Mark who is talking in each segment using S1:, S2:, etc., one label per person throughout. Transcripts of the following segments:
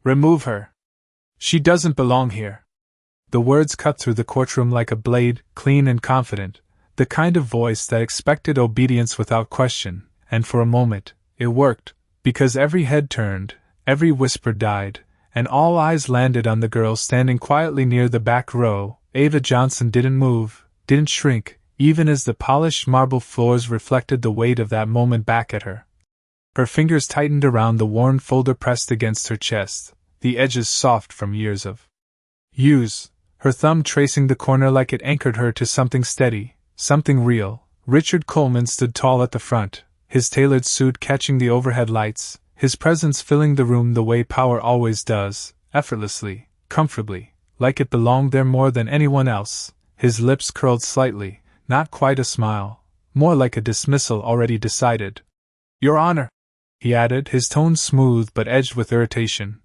S1: Remove her. She doesn't belong here. The words cut through the courtroom like a blade, clean and confident, the kind of voice that expected obedience without question, and for a moment, it worked, because every head turned, every whisper died, and all eyes landed on the girl standing quietly near the back row. Ava Johnson didn't move, didn't shrink, even as the polished marble floors reflected the weight of that moment back at her. Her fingers tightened around the worn folder pressed against her chest, the edges soft from years of use, her thumb tracing the corner like it anchored her to something steady, something real. Richard Coleman stood tall at the front, his tailored suit catching the overhead lights, his presence filling the room the way power always does, effortlessly, comfortably, like it belonged there more than anyone else. His lips curled slightly, not quite a smile, more like a dismissal already decided. "Your Honor," he added, his tone smooth but edged with irritation,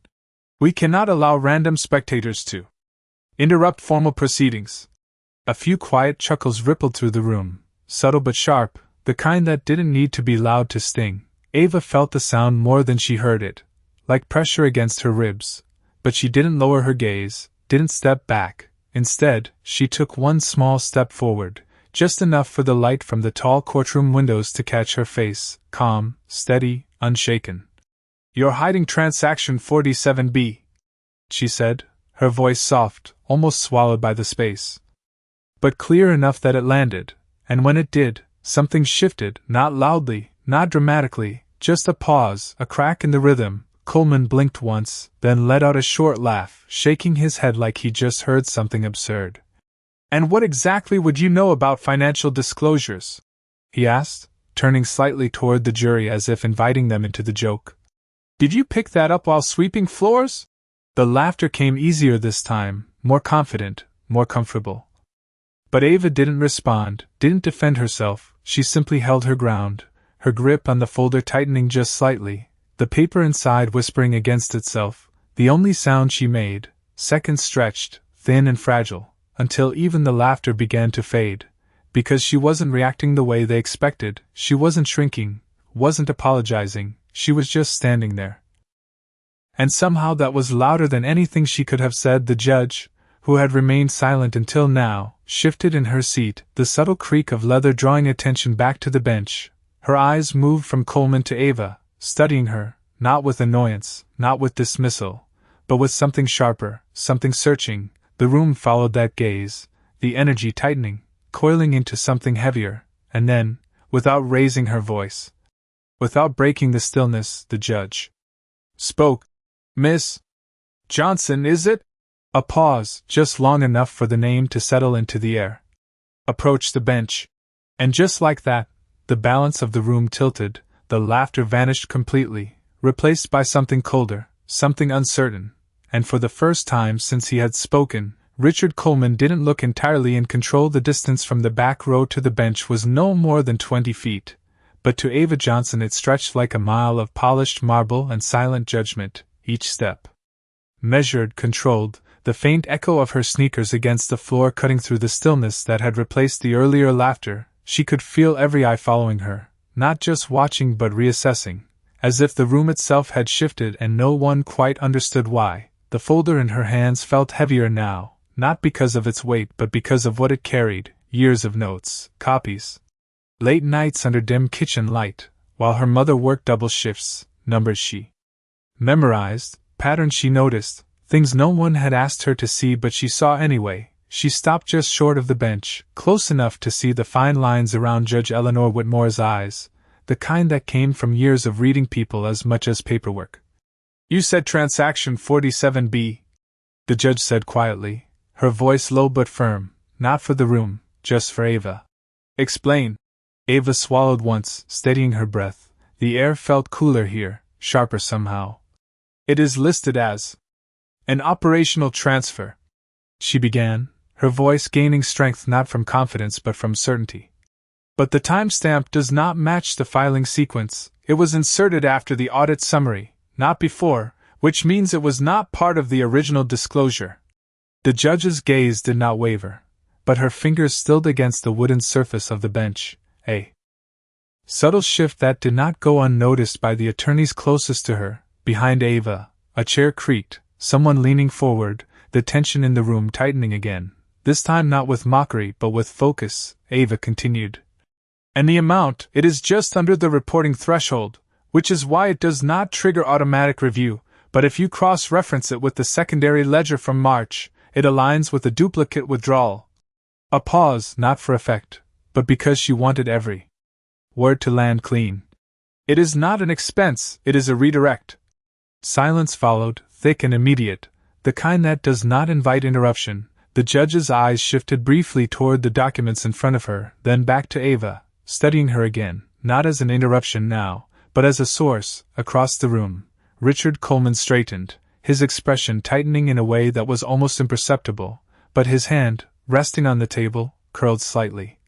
S1: "we cannot allow random spectators to interrupt formal proceedings." A few quiet chuckles rippled through the room, subtle but sharp, the kind that didn't need to be loud to sting. Ava felt the sound more than she heard it, like pressure against her ribs, but she didn't lower her gaze, didn't step back. Instead, she took one small step forward, just enough for the light from the tall courtroom windows to catch her face, calm, steady, unshaken. "You're hiding Transaction 47B," she said, her voice soft, almost swallowed by the space, but clear enough that it landed, and when it did, something shifted, not loudly, not dramatically, just a pause, a crack in the rhythm. Coleman blinked once, then let out a short laugh, shaking his head like he just heard something absurd. "And what exactly would you know about financial disclosures?" he asked, turning slightly toward the jury as if inviting them into the joke. "Did you pick that up while sweeping floors?" The laughter came easier this time, more confident, more comfortable. But Ava didn't respond, didn't defend herself, she simply held her ground, her grip on the folder tightening just slightly, the paper inside whispering against itself. The only sound she made, seconds stretched, thin and fragile, until even the laughter began to fade, because she wasn't reacting the way they expected, she wasn't shrinking, wasn't apologizing, she was just standing there. And somehow that was louder than anything she could have said. The judge, who had remained silent until now, shifted in her seat, the subtle creak of leather drawing attention back to the bench. Her eyes moved from Coleman to Ava, studying her, not with annoyance, not with dismissal, but with something sharper, something searching. The room followed that gaze, the energy tightening, coiling into something heavier, and then, without raising her voice, without breaking the stillness, the judge spoke. "Miss Johnson, is it?" A pause, just long enough for the name to settle into the air. Approached the bench. And just like that, the balance of the room tilted, the laughter vanished completely, replaced by something colder, something uncertain, and for the first time since he had spoken, Richard Coleman didn't look entirely in control. The distance from the back row to the bench was no more than 20 feet, but to Ava Johnson it stretched like a mile of polished marble and silent judgment, each step measured, controlled, the faint echo of her sneakers against the floor cutting through the stillness that had replaced the earlier laughter. She could feel every eye following her, not just watching but reassessing, as if the room itself had shifted and no one quite understood why. The folder in her hands felt heavier now, not because of its weight but because of what it carried, years of notes, copies, late nights under dim kitchen light, while her mother worked double shifts, numbers she memorized, patterns she noticed, things no one had asked her to see but she saw anyway. She stopped just short of the bench, close enough to see the fine lines around Judge Eleanor Whitmore's eyes, the kind that came from years of reading people as much as paperwork. "You said Transaction 47B," the judge said quietly, her voice low but firm, not for the room, just for Ava. "Explain." Ava swallowed once, steadying her breath. The air felt cooler here, sharper somehow. "It is listed as an operational transfer," she began, her voice gaining strength not from confidence but from certainty. "But the timestamp does not match the filing sequence. It was inserted after the audit summary, not before, which means it was not part of the original disclosure." The judge's gaze did not waver, but her fingers stilled against the wooden surface of the bench, a subtle shift that did not go unnoticed by the attorneys closest to her, behind Ava, A chair creaked, someone leaning forward, the tension in the room tightening again, this time not with mockery but with focus. Ava continued. And the amount, it is just under the reporting threshold, which is why it does not trigger automatic review, but if you cross-reference it with the secondary ledger from March, it aligns with a duplicate withdrawal. A pause, not for effect, but because she wanted every word to land clean. It is not an expense, it is a redirect. Silence followed, thick and immediate, the kind that does not invite interruption. The judge's eyes shifted briefly toward the documents in front of her, then back to Ava, studying her again, not as an interruption now, but as a source. Across the room, Richard Coleman straightened, his expression tightening in a way that was almost imperceptible, but his hand, resting on the table, curled slightly.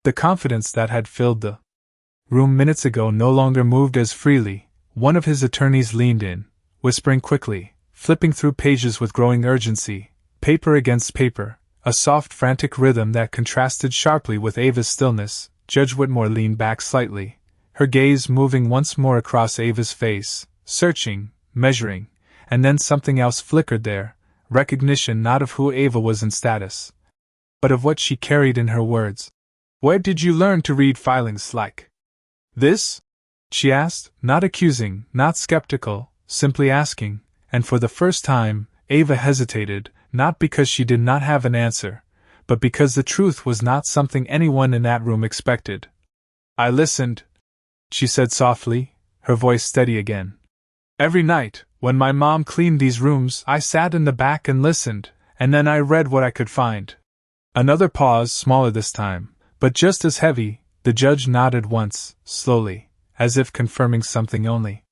S1: The confidence that had filled the room minutes ago no longer moved as freely. One of his attorneys leaned in, whispering quickly, flipping through pages with growing urgency, paper against paper, a soft frantic rhythm that contrasted sharply with Ava's stillness. Judge Whitmore leaned back slightly, her gaze moving once more across Ava's face, searching, measuring, and then something else flickered there, recognition not of who Ava was in status, but of what she carried in her words. Where did you learn to read filings like this? She asked, not accusing, not skeptical, simply asking, and for the first time, Ava hesitated, not because she did not have an answer, but because the truth was not something anyone in that room expected. I listened, she said softly, her voice steady again. Every night, when my mom cleaned these rooms, I sat in the back and listened, and then I read what I could find. Another pause, smaller this time, but just as heavy. The judge nodded once, slowly, as if confirming something only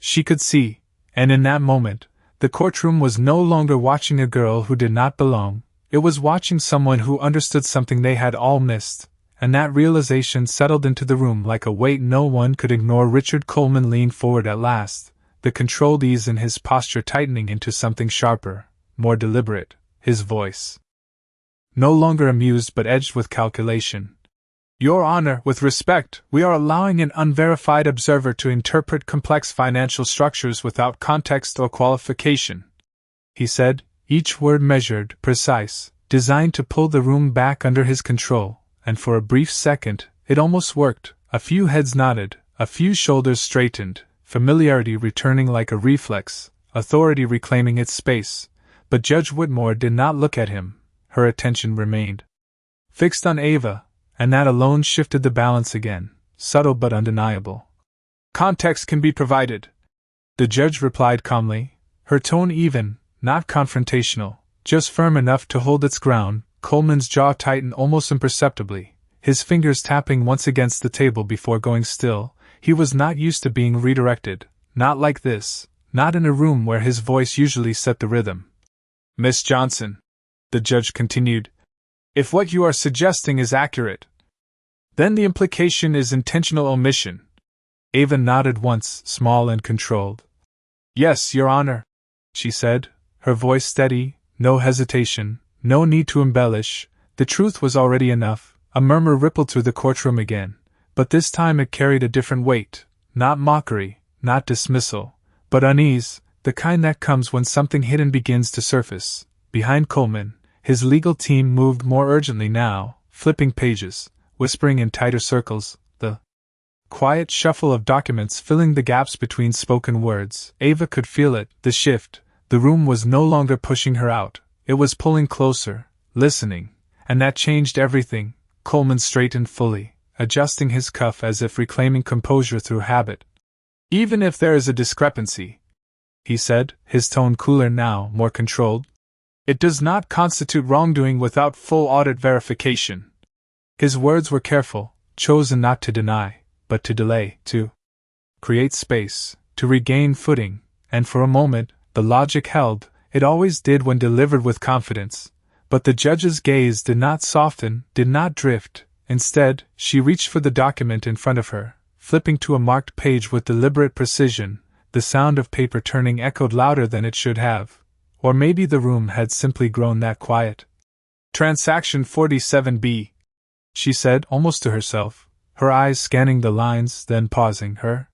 S1: she could see, and in that moment, the courtroom was no longer watching a girl who did not belong, it was watching someone who understood something they had all missed, and that realization settled into the room like a weight no one could ignore. Richard Coleman leaned forward at last, the controlled ease in his posture tightening into something sharper, more deliberate, his voice no longer amused but edged with calculation. Your Honor, with respect, we are allowing an unverified observer to interpret complex financial structures without context or qualification, he said, each word measured, precise, designed to pull the room back under his control, and for a brief second, it almost worked. A few heads nodded, a few shoulders straightened, familiarity returning like a reflex, authority reclaiming its space. But Judge Whitmore did not look at him, her attention remained fixed on Ava, and that alone shifted the balance again, subtle but undeniable. Context can be provided, the judge replied calmly, her tone even, not confrontational, just firm enough to hold its ground. Coleman's jaw tightened almost imperceptibly, his fingers tapping once against the table before going still. He was not used to being redirected, not like this, not in a room where his voice usually set the rhythm. Miss Johnson, the judge continued, if what you are suggesting is accurate, then the implication is intentional omission. Ava nodded once, small and controlled. Yes, Your Honor, she said, her voice steady, no hesitation, no need to embellish. The truth was already enough. A murmur rippled through the courtroom again, but this time it carried a different weight, not mockery, not dismissal, but unease, the kind that comes when something hidden begins to surface. Behind Coleman, his legal team moved more urgently now, flipping pages, whispering in tighter circles, the quiet shuffle of documents filling the gaps between spoken words. Ava could feel it, the shift. The room was no longer pushing her out, it was pulling closer, listening, and that changed everything. Coleman straightened fully, adjusting his cuff as if reclaiming composure through habit. Even if there is a discrepancy, he said, his tone cooler now, more controlled, it does not constitute wrongdoing without full audit verification. His words were careful, chosen not to deny, but to delay, to create space, to regain footing, and for a moment, the logic held. It always did when delivered with confidence. But the judge's gaze did not soften, did not drift. Instead, she reached for the document in front of her, flipping to a marked page with deliberate precision. The sound of paper turning echoed louder than it should have. Or maybe the room had simply grown that quiet. Transaction 47B, she said, almost to herself, her eyes scanning the lines, then pausing, her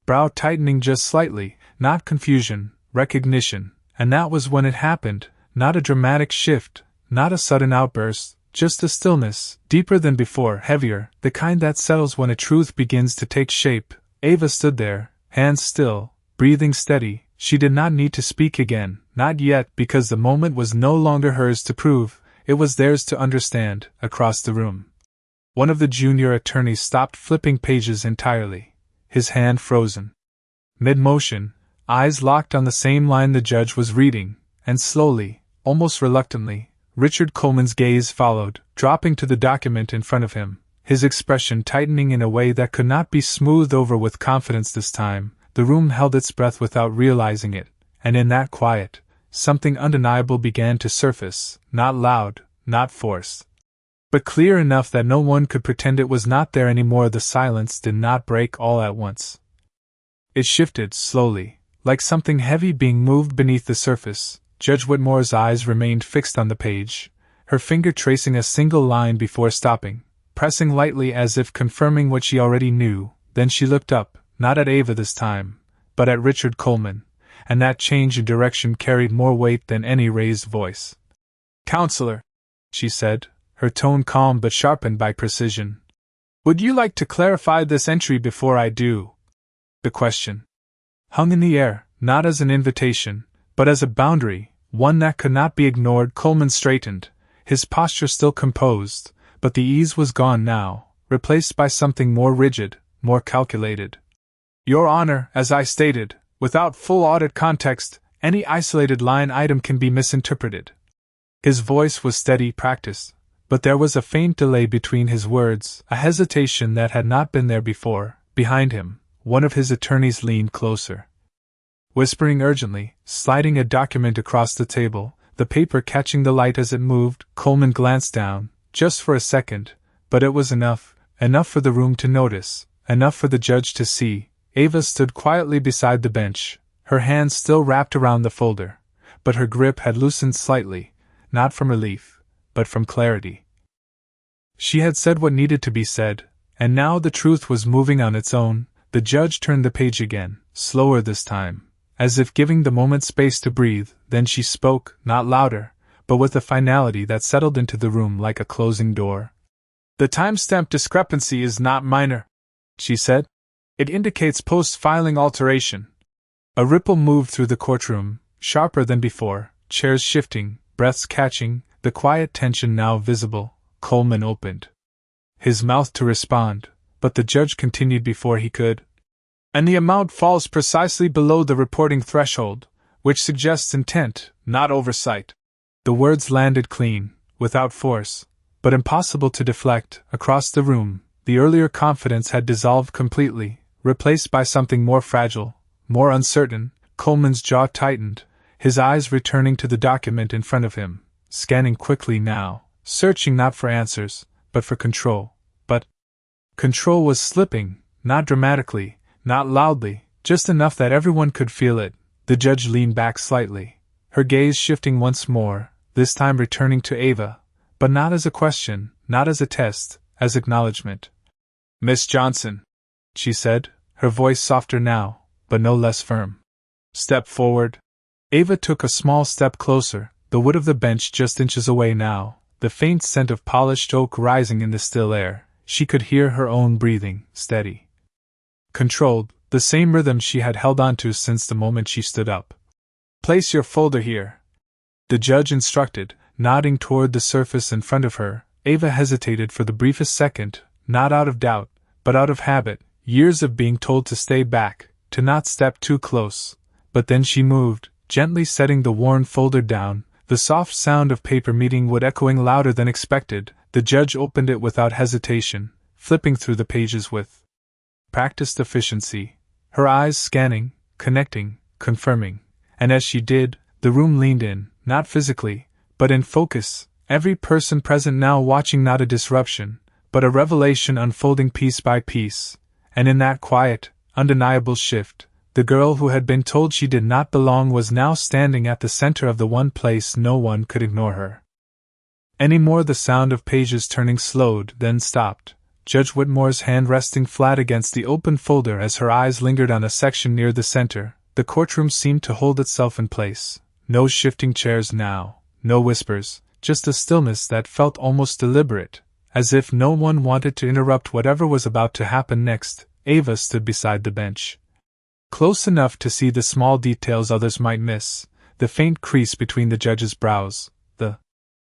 S1: brow tightening just slightly, not confusion, recognition, and that was when it happened, not a dramatic shift, not a sudden outburst, just a stillness, deeper than before, heavier, the kind that settles when a truth begins to take shape. Ava stood there, hands still, breathing steady. She did not need to speak again, not yet, because the moment was no longer hers to prove, it was theirs to understand. Across the room, one of the junior attorneys stopped flipping pages entirely, his hand frozen. Mid-motion, eyes locked on the same line the judge was reading, and slowly, almost reluctantly, Richard Coleman's gaze followed, dropping to the document in front of him, his expression tightening in a way that could not be smoothed over with confidence this time. The room held its breath without realizing it, and in that quiet, something undeniable began to surface, not loud, not forced, but clear enough that no one could pretend it was not there anymore. The silence did not break all at once. It shifted slowly, like something heavy being moved beneath the surface. Judge Whitmore's eyes remained fixed on the page, her finger tracing a single line before stopping, pressing lightly as if confirming what she already knew. Then she looked up, not at Ava this time, but at Richard Coleman, and that change in direction carried more weight than any raised voice. "Counselor," she said, her tone calm but sharpened by precision, "would you like to clarify this entry before I do?" The question hung in the air, not as an invitation, but as a boundary, one that could not be ignored. Coleman straightened, his posture still composed, but the ease was gone now, replaced by something more rigid, more calculated. "Your Honor, as I stated, without full audit context, any isolated line item can be misinterpreted." His voice was steady, practiced, but there was a faint delay between his words, a hesitation that had not been there before. Behind him, one of his attorneys leaned closer, whispering urgently, sliding a document across the table, the paper catching the light as it moved. Coleman glanced down, just for a second, but it was enough for the room to notice, enough for the judge to see. Ava stood quietly beside the bench, her hands still wrapped around the folder, but her grip had loosened slightly, not from relief, but from clarity. She had said what needed to be said, and now the truth was moving on its own. The judge turned the page again, slower this time, as if giving the moment space to breathe. Then she spoke, not louder, but with a finality that settled into the room like a closing door. "The timestamp discrepancy is not minor," she said. "It indicates post-filing alteration." A ripple moved through the courtroom, sharper than before, chairs shifting, breaths catching, the quiet tension now visible. Coleman opened his mouth to respond, but the judge continued before he could. "And the amount falls precisely below the reporting threshold, which suggests intent, not oversight." The words landed clean, without force, but impossible to deflect. Across the room, the earlier confidence had dissolved completely, replaced by something more fragile, more uncertain. Coleman's jaw tightened, his eyes returning to the document in front of him, scanning quickly now, searching not for answers, but for control. But control was slipping, not dramatically, not loudly, just enough that everyone could feel it. The judge leaned back slightly, her gaze shifting once more, this time returning to Ava, but not as a question, not as a test, as acknowledgement. "Miss Johnson," she said, her voice softer now, but no less firm. "Step forward." Ava took a small step closer, the wood of the bench just inches away now, the faint scent of polished oak rising in the still air. She could hear her own breathing, steady, controlled, the same rhythm she had held onto since the moment she stood up. "Place your folder here," the judge instructed, nodding toward the surface in front of her. Ava hesitated for the briefest second, not out of doubt, but out of habit, years of being told to stay back, to not step too close. But then she moved, gently setting the worn folder down, the soft sound of paper meeting wood echoing louder than expected. The judge opened it without hesitation, flipping through the pages with practiced efficiency, her eyes scanning, connecting, confirming, and as she did, the room leaned in, not physically, but in focus, every person present now watching not a disruption, but a revelation unfolding piece by piece. And in that quiet, undeniable shift, the girl who had been told she did not belong was now standing at the center of the one place no one could ignore her any more. The sound of pages turning slowed, then stopped, Judge Whitmore's hand resting flat against the open folder as her eyes lingered on a section near the center, the courtroom seemed to hold itself in place. No shifting chairs now, no whispers, just a stillness that felt almost deliberate, as if no one wanted to interrupt whatever was about to happen next. Ava stood beside the bench, close enough to see the small details others might miss, the faint crease between the judge's brows, the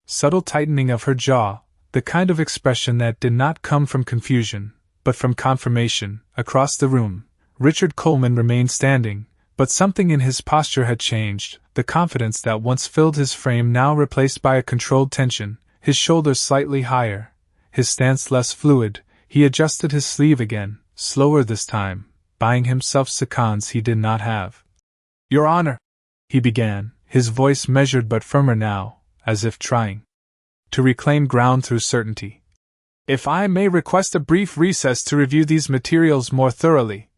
S1: subtle tightening of her jaw, the kind of expression that did not come from confusion, but from confirmation. Across the room, Richard Coleman remained standing, but something in his posture had changed, the confidence that once filled his frame now replaced by a controlled tension, his shoulders slightly higher, his stance less fluid. He adjusted his sleeve again, slower this time, buying himself seconds he did not have. "Your Honor," he began, his voice measured but firmer now, as if trying to reclaim ground through certainty. "If I may request a brief recess to review these materials more thoroughly."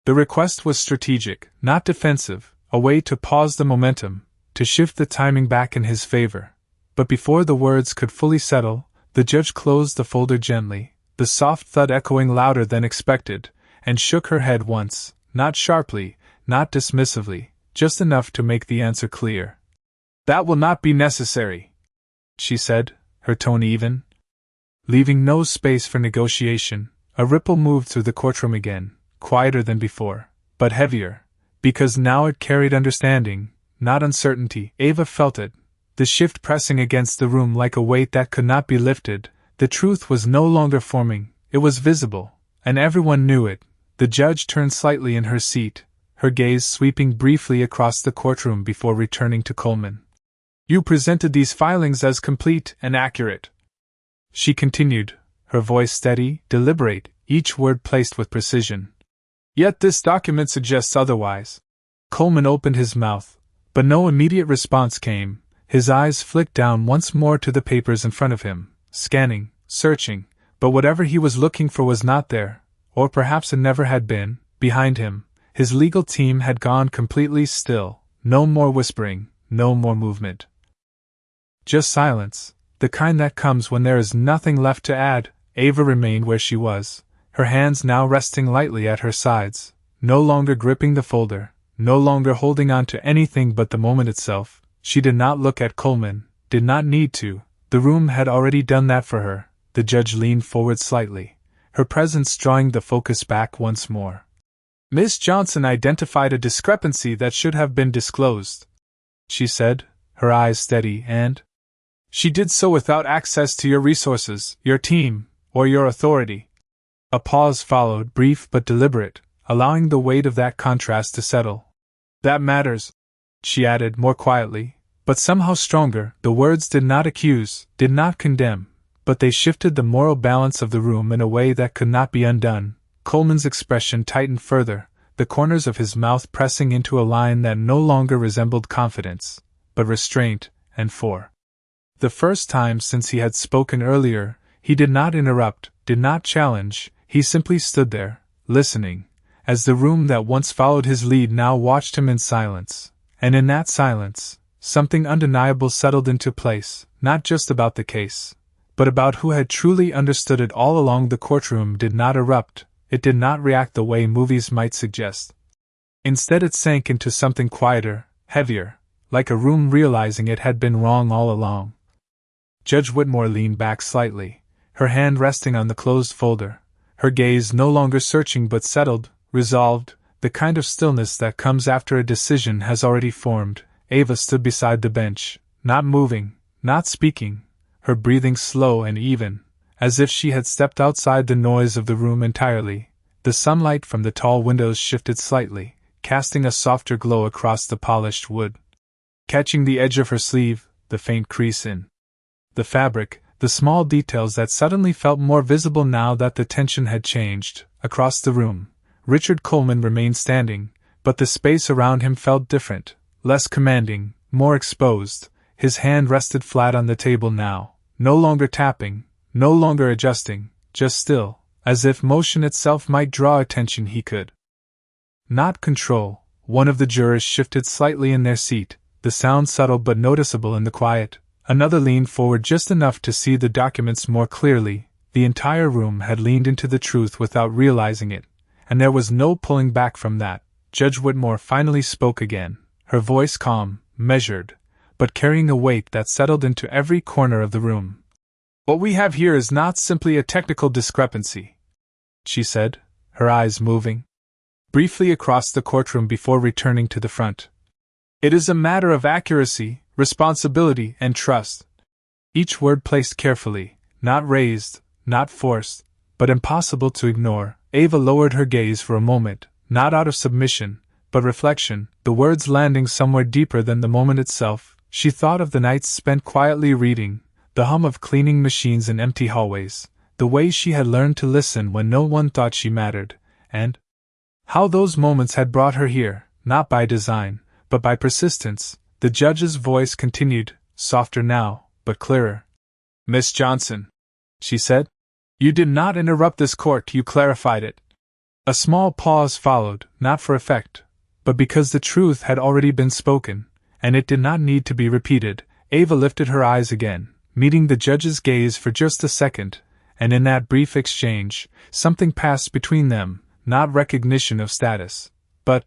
S1: The request was strategic, not defensive, a way to pause the momentum, to shift the timing back in his favor. But before the words could fully settle, the judge closed the folder gently, the soft thud echoing louder than expected, and shook her head once, not sharply, not dismissively, just enough to make the answer clear. "That will not be necessary," she said, her tone even, leaving no space for negotiation. A ripple moved through the courtroom again, quieter than before, but heavier, because now it carried understanding, not uncertainty. Ava felt it, the shift pressing against the room like a weight that could not be lifted. The truth was no longer forming, it was visible, and everyone knew it. The judge turned slightly in her seat, her gaze sweeping briefly across the courtroom before returning to Coleman. "You presented these filings as complete and accurate," she continued, her voice steady, deliberate, each word placed with precision. "Yet this document suggests otherwise." Coleman opened his mouth, but no immediate response came. His eyes flicked down once more to the papers in front of him, scanning, searching, but whatever he was looking for was not there, or perhaps it never had been. Behind him, his legal team had gone completely still, no more whispering, no more movement. Just silence, the kind that comes when there is nothing left to add. Ava remained where she was, her hands now resting lightly at her sides, no longer gripping the folder, no longer holding on to anything but the moment itself. She did not look at Coleman, did not need to, the room had already done that for her. The judge leaned forward slightly, her presence drawing the focus back once more. "Miss Johnson identified a discrepancy that should have been disclosed," she said, her eyes steady, "and she did so without access to your resources, your team, or your authority." A pause followed, brief but deliberate, allowing the weight of that contrast to settle. "That matters," she added more quietly, but somehow stronger. The words did not accuse, did not condemn, but they shifted the moral balance of the room in a way that could not be undone. Coleman's expression tightened further, the corners of his mouth pressing into a line that no longer resembled confidence, but restraint, and for the first time since he had spoken earlier, he did not interrupt, did not challenge, he simply stood there, listening, as the room that once followed his lead now watched him in silence. And in that silence, something undeniable settled into place, not just about the case, but about who had truly understood it all along. The courtroom did not erupt, it did not react the way movies might suggest. Instead it sank into something quieter, heavier, like a room realizing it had been wrong all along. Judge Whitmore leaned back slightly, her hand resting on the closed folder, her gaze no longer searching but settled, resolved, the kind of stillness that comes after a decision has already formed. Ava stood beside the bench, not moving, not speaking, her breathing slow and even, as if she had stepped outside the noise of the room entirely. The sunlight from the tall windows shifted slightly, casting a softer glow across the polished wood, catching the edge of her sleeve, the faint crease in the fabric, the small details that suddenly felt more visible now that the tension had changed. Across the room, Richard Coleman remained standing, but the space around him felt different, less commanding, more exposed. His hand rested flat on the table now, no longer tapping, no longer adjusting, just still, as if motion itself might draw attention he could not control. One of the jurors shifted slightly in their seat, the sound subtle but noticeable in the quiet. Another leaned forward just enough to see the documents more clearly. The entire room had leaned into the truth without realizing it, and there was no pulling back from that, Judge Whitmore finally spoke again, her voice calm, measured, but carrying a weight that settled into every corner of the room. "What we have here is not simply a technical discrepancy," she said, her eyes moving briefly across the courtroom before returning to the front. "It is a matter of accuracy, responsibility, and trust." Each word placed carefully, not raised, not forced, but impossible to ignore. Ava lowered her gaze for a moment, not out of submission, but reflection, the words landing somewhere deeper than the moment itself. She thought of the nights spent quietly reading, the hum of cleaning machines in empty hallways, the way she had learned to listen when no one thought she mattered, and how those moments had brought her here, not by design, but by persistence. The judge's voice continued, softer now, but clearer. "Miss Johnson," she said, "you did not interrupt this court, you clarified it." A small pause followed, not for effect, but because the truth had already been spoken, and it did not need to be repeated. Ava lifted her eyes again, meeting the judge's gaze for just a second, and in that brief exchange, something passed between them, not recognition of status, but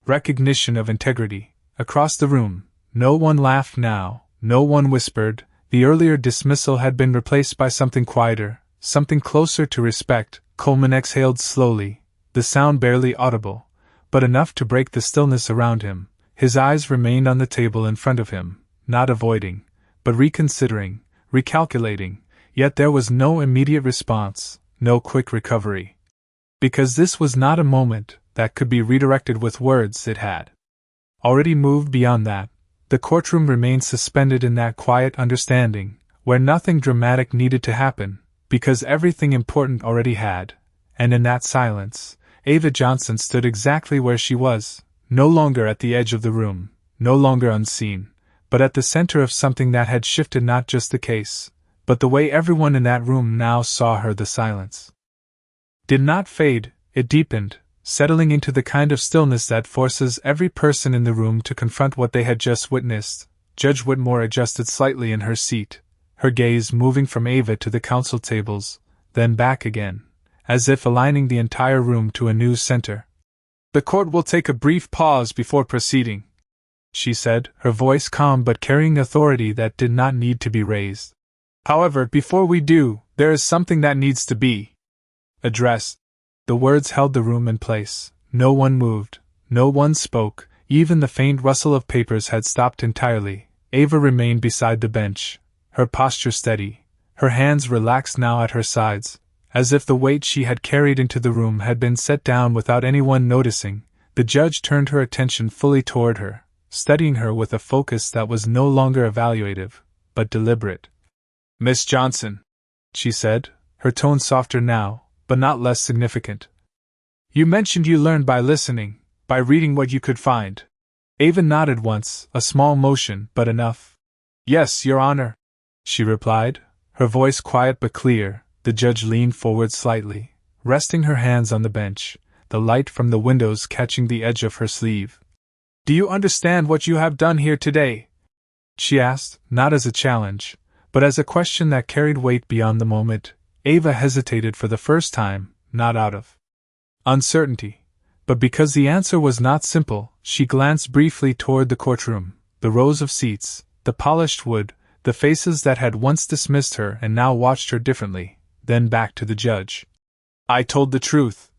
S1: recognition of integrity. Across the room, no one laughed now, no one whispered. The earlier dismissal had been replaced by something quieter, something closer to respect. Coleman exhaled slowly, the sound barely audible, but enough to break the stillness around him. His eyes remained on the table in front of him, not avoiding, but reconsidering, recalculating, yet there was no immediate response, no quick recovery. Because this was not a moment that could be redirected with words. It had already moved beyond that. The courtroom remained suspended in that quiet understanding, where nothing dramatic needed to happen, because everything important already had, and in that silence, Ava Johnson stood exactly where she was, no longer at the edge of the room, no longer unseen, but at the center of something that had shifted not just the case, but the way everyone in that room now saw her. The silence did not fade, it deepened, settling into the kind of stillness that forces every person in the room to confront what they had just witnessed. Judge Whitmore adjusted slightly in her seat, her gaze moving from Ava to the counsel tables, then back again, as if aligning the entire room to a new center. "The court will take a brief pause before proceeding," she said, her voice calm but carrying authority that did not need to be raised. "However, before we do, there is something that needs to be addressed." The words held the room in place. No one moved, no one spoke, even the faint rustle of papers had stopped entirely. Ava remained beside the bench, her posture steady, her hands relaxed now at her sides, as if the weight she had carried into the room had been set down without anyone noticing. The judge turned her attention fully toward her, studying her with a focus that was no longer evaluative, but deliberate. "Miss Johnson," she said, her tone softer now, but not less significant. "You mentioned you learned by listening, by reading what you could find." Ava nodded once, a small motion, but enough. "Yes, Your Honor," she replied, her voice quiet but clear. The judge leaned forward slightly, resting her hands on the bench, the light from the windows catching the edge of her sleeve. "Do you understand what you have done here today?" she asked, not as a challenge, but as a question that carried weight beyond the moment. Ava hesitated for the first time, not out of uncertainty, but because the answer was not simple. She glanced briefly toward the courtroom, the rows of seats, the polished wood, the faces that had once dismissed her and now watched her differently, then back to the judge. "I told the truth,"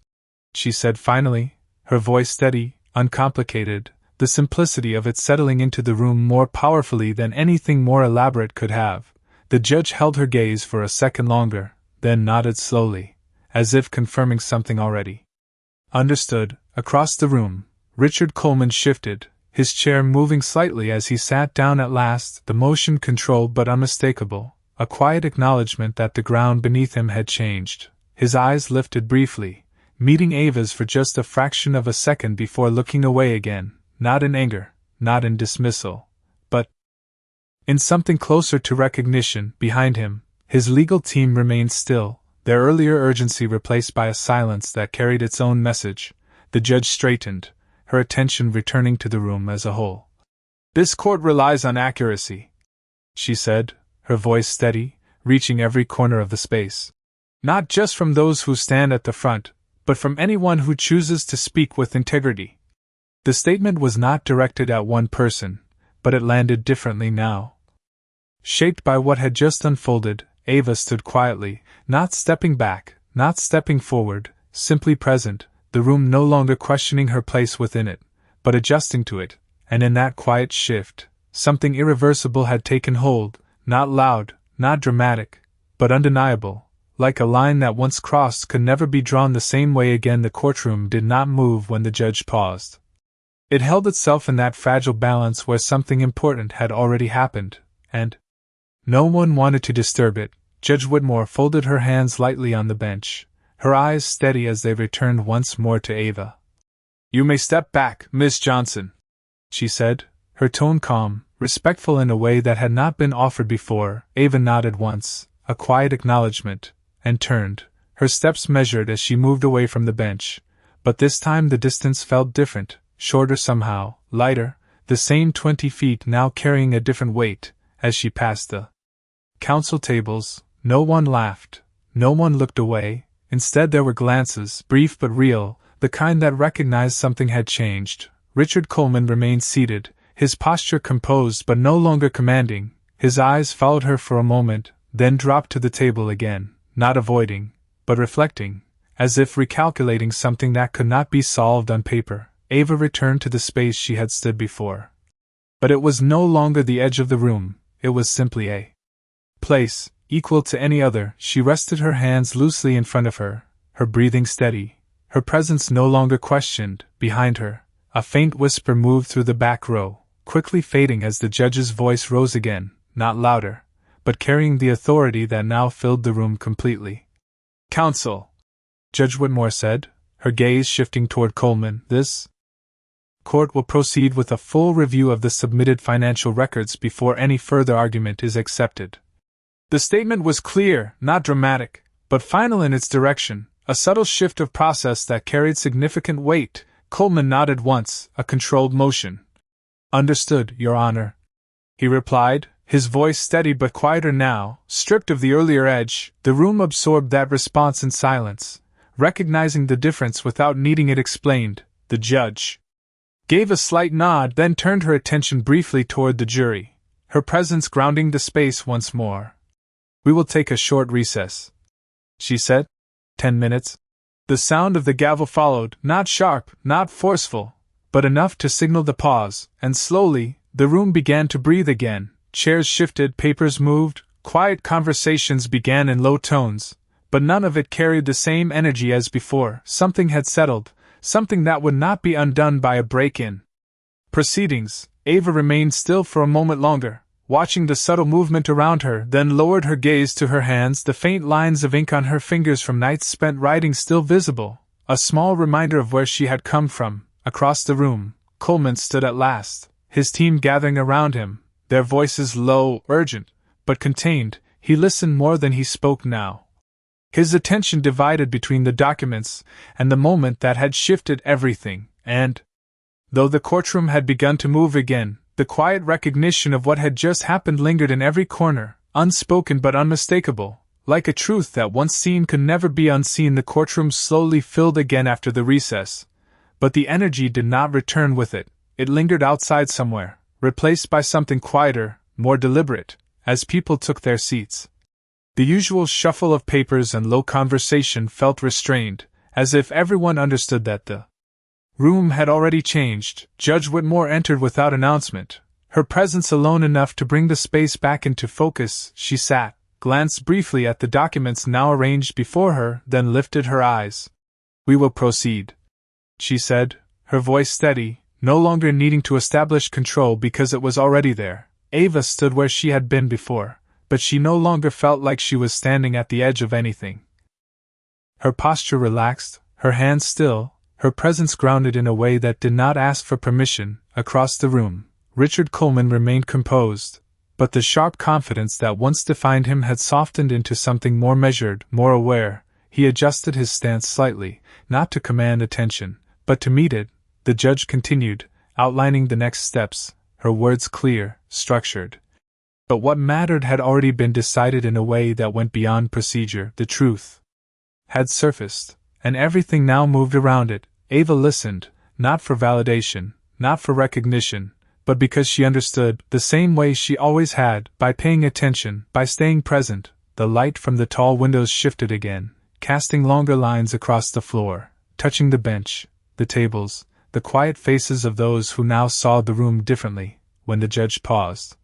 S1: she said finally, her voice steady, uncomplicated, the simplicity of it settling into the room more powerfully than anything more elaborate could have. The judge held her gaze for a second longer, then nodded slowly, as if confirming something already understood. Across the room, Richard Coleman shifted, his chair moving slightly as he sat down at last, the motion controlled but unmistakable, a quiet acknowledgement that the ground beneath him had changed. His eyes lifted briefly, meeting Ava's for just a fraction of a second before looking away again, not in anger, not in dismissal, but in something closer to recognition. Behind him, his legal team remained still, their earlier urgency replaced by a silence that carried its own message. The judge straightened, her attention returning to the room as a whole. "This court relies on accuracy," she said, her voice steady, reaching every corner of the space. "Not just from those who stand at the front, but from anyone who chooses to speak with integrity." The statement was not directed at one person, but it landed differently now. Shaped by what had just unfolded, Ava stood quietly, not stepping back, not stepping forward, simply present, the room no longer questioning her place within it, but adjusting to it, and in that quiet shift, something irreversible had taken hold, not loud, not dramatic, but undeniable, like a line that once crossed could never be drawn the same way again. The courtroom did not move when the judge paused. It held itself in that fragile balance where something important had already happened, and no one wanted to disturb it. Judge Whitmore folded her hands lightly on the bench, her eyes steady as they returned once more to Ava. "You may step back, Miss Johnson," she said, her tone calm, respectful in a way that had not been offered before. Ava nodded once, a quiet acknowledgement, and turned, her steps measured as she moved away from the bench, but this time the distance felt different, shorter somehow, lighter, the same 20 feet now carrying a different weight. As she passed the council tables, no one laughed, no one looked away. Instead there were glances, brief but real, the kind that recognized something had changed. Richard Coleman remained seated, his posture composed but no longer commanding. His eyes followed her for a moment, then dropped to the table again, not avoiding, but reflecting, as if recalculating something that could not be solved on paper. Ava returned to the space she had stood before. But it was no longer the edge of the room, it was simply a place, equal to any other. She rested her hands loosely in front of her, her breathing steady, her presence no longer questioned. Behind her, a faint whisper moved through the back row, quickly fading as the judge's voice rose again, not louder, but carrying the authority that now filled the room completely. "Counsel," Judge Whitmore said, her gaze shifting toward Coleman, "this court will proceed with a full review of the submitted financial records before any further argument is accepted." The statement was clear, not dramatic, but final in its direction, a subtle shift of process that carried significant weight. Coleman nodded once, a controlled motion. "Understood, Your Honor," he replied, his voice steady but quieter now, stripped of the earlier edge. The room absorbed that response in silence, recognizing the difference without needing it explained. The judge gave a slight nod, then turned her attention briefly toward the jury, her presence grounding the space once more. "We will take a short recess," she said. 10 minutes. The sound of the gavel followed, not sharp, not forceful, but enough to signal the pause, and slowly, the room began to breathe again. Chairs shifted, papers moved, quiet conversations began in low tones, but none of it carried the same energy as before. Something had settled, something that would not be undone by a break-in. Proceedings. Ava remained still for a moment longer, watching the subtle movement around her, then lowered her gaze to her hands, the faint lines of ink on her fingers from nights spent writing still visible, a small reminder of where she had come from. Across the room, Coleman stood at last, his team gathering around him, their voices low, urgent, but contained. He listened more than he spoke now. His attention divided between the documents and the moment that had shifted everything, and though the courtroom had begun to move again, the quiet recognition of what had just happened lingered in every corner, unspoken but unmistakable, like a truth that once seen could never be unseen. The courtroom slowly filled again after the recess, but the energy did not return with it. It lingered outside somewhere, replaced by something quieter, more deliberate, as people took their seats. The usual shuffle of papers and low conversation felt restrained, as if everyone understood that the room had already changed. Judge Whitmore entered without announcement, her presence alone enough to bring the space back into focus. She sat, glanced briefly at the documents now arranged before her, then lifted her eyes. "We will proceed," she said, her voice steady, no longer needing to establish control because it was already there. Ava stood where she had been before, but she no longer felt like she was standing at the edge of anything. Her posture relaxed, her hands still, her presence grounded in a way that did not ask for permission. Across the room, Richard Coleman remained composed, but the sharp confidence that once defined him had softened into something more measured, more aware. He adjusted his stance slightly, not to command attention, but to meet it. The judge continued, outlining the next steps, her words clear, structured. But what mattered had already been decided in a way that went beyond procedure. The truth had surfaced, and everything now moved around it. Ava listened, not for validation, not for recognition, but because she understood, the same way she always had, by paying attention, by staying present. The light from the tall windows shifted again, casting longer lines across the floor, touching the bench, the tables, the quiet faces of those who now saw the room differently, when the judge paused.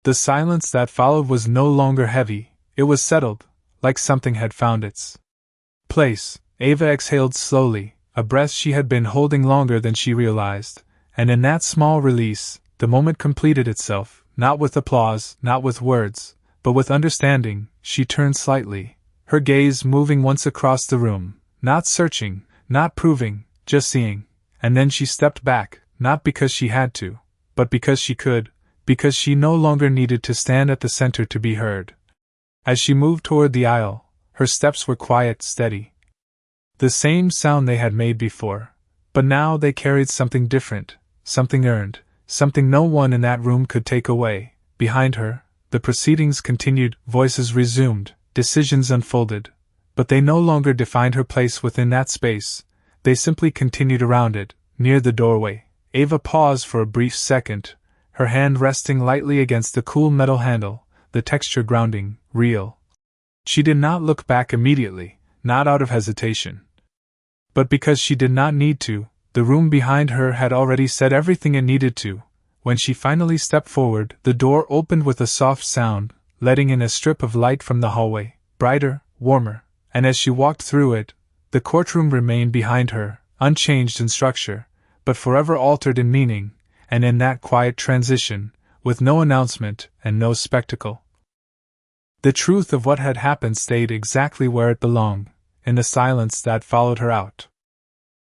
S1: The silence that followed was no longer heavy, it was settled, like something had found its place. Ava exhaled slowly, a breath she had been holding longer than she realized, and in that small release, the moment completed itself, not with applause, not with words, but with understanding. She turned slightly, her gaze moving once across the room, not searching, not proving, just seeing, and then she stepped back, not because she had to, but because she could, because she no longer needed to stand at the center to be heard. As she moved toward the aisle, her steps were quiet, steady. The same sound they had made before, but now they carried something different, something earned, something no one in that room could take away. Behind her, the proceedings continued, voices resumed, decisions unfolded, but they no longer defined her place within that space, they simply continued around it. Near the doorway, Ava paused for a brief second, her hand resting lightly against the cool metal handle, the texture grounding, real. She did not look back immediately, not out of hesitation, but because she did not need to. The room behind her had already said everything it needed to. When she finally stepped forward, the door opened with a soft sound, letting in a strip of light from the hallway, brighter, warmer, and as she walked through it, the courtroom remained behind her, unchanged in structure, but forever altered in meaning, and in that quiet transition, with no announcement and no spectacle, the truth of what had happened stayed exactly where it belonged, in the silence that followed her out.